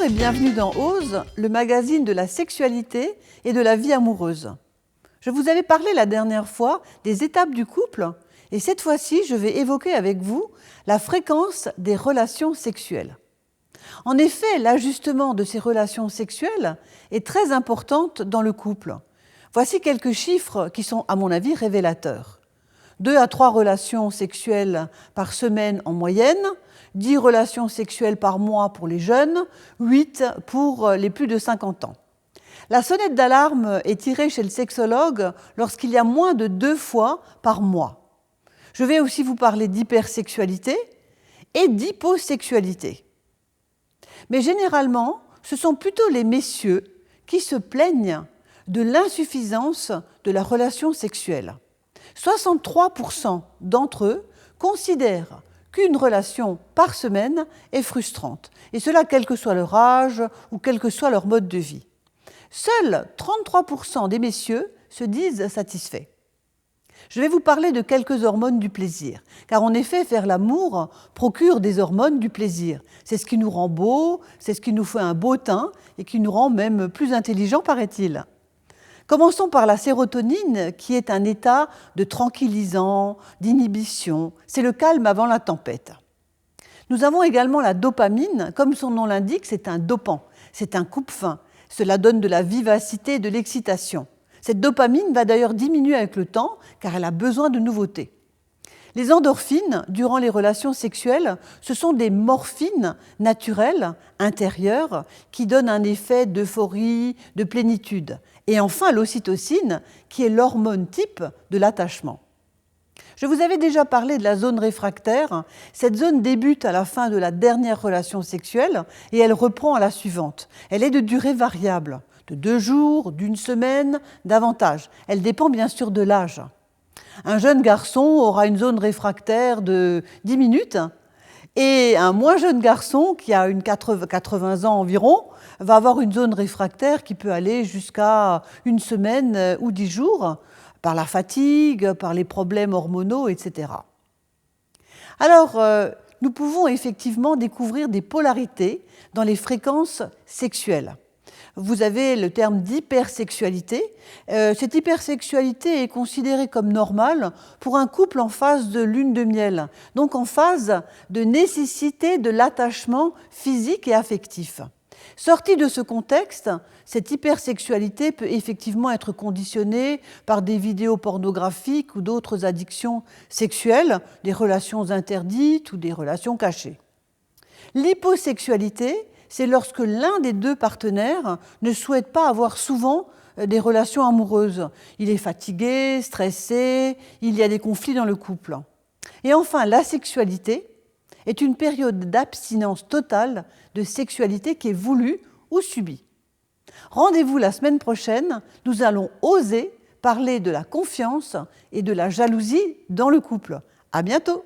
et bienvenue dans Ose, le magazine de la sexualité et de la vie amoureuse. Je vous avais parlé la dernière fois des étapes du couple et cette fois-ci, je vais évoquer avec vous la fréquence des relations sexuelles. En effet, l'ajustement de ces relations sexuelles est très importante dans le couple. Voici quelques chiffres qui sont, à mon avis, révélateurs. 2 à 3 relations sexuelles par semaine en moyenne, 10 relations sexuelles par mois pour les jeunes, 8 pour les plus de 50 ans. La sonnette d'alarme est tirée chez le sexologue lorsqu'il y a moins de 2 fois par mois. Je vais aussi vous parler d'hypersexualité et d'hyposexualité. Mais généralement, ce sont plutôt les messieurs qui se plaignent de l'insuffisance de la relation sexuelle. 63% d'entre eux considèrent qu'une relation par semaine est frustrante, et cela quel que soit leur âge ou quel que soit leur mode de vie. Seuls 33% des messieurs se disent satisfaits. Je vais vous parler de quelques hormones du plaisir, car en effet, faire l'amour procure des hormones du plaisir. C'est ce qui nous rend beau, c'est ce qui nous fait un beau teint et qui nous rend même plus intelligents, paraît-il. Commençons par la sérotonine, qui est un état de tranquillisant, d'inhibition. C'est le calme avant la tempête. Nous avons également la dopamine. Comme son nom l'indique, c'est un dopant, c'est un coupe-faim. Cela donne de la vivacité et de l'excitation. Cette dopamine va d'ailleurs diminuer avec le temps, car elle a besoin de nouveautés. Les endorphines, durant les relations sexuelles, ce sont des morphines naturelles, intérieures, qui donnent un effet d'euphorie, de plénitude. Et enfin, l'ocytocine, qui est l'hormone type de l'attachement. Je vous avais déjà parlé de la zone réfractaire. Cette zone débute à la fin de la dernière relation sexuelle et elle reprend à la suivante. Elle est de durée variable, de 2 jours, d'1 semaine, davantage. Elle dépend bien sûr de l'âge. Un jeune garçon aura une zone réfractaire de 10 minutes et un moins jeune garçon, qui a 80 ans environ, va avoir une zone réfractaire qui peut aller jusqu'à 1 semaine ou 10 jours, par la fatigue, par les problèmes hormonaux, etc. Alors, nous pouvons effectivement découvrir des polarités dans les fréquences sexuelles. Vous avez le terme d'hypersexualité. Cette hypersexualité est considérée comme normale pour un couple en phase de lune de miel, donc en phase de nécessité de l'attachement physique et affectif. Sortie de ce contexte, cette hypersexualité peut effectivement être conditionnée par des vidéos pornographiques ou d'autres addictions sexuelles, des relations interdites ou des relations cachées. L'hyposexualité, c'est lorsque l'un des 2 partenaires ne souhaite pas avoir souvent des relations amoureuses. Il est fatigué, stressé, il y a des conflits dans le couple. Et enfin, l'asexualité est une période d'abstinence totale de sexualité qui est voulue ou subie. Rendez-vous la semaine prochaine, nous allons oser parler de la confiance et de la jalousie dans le couple. À bientôt.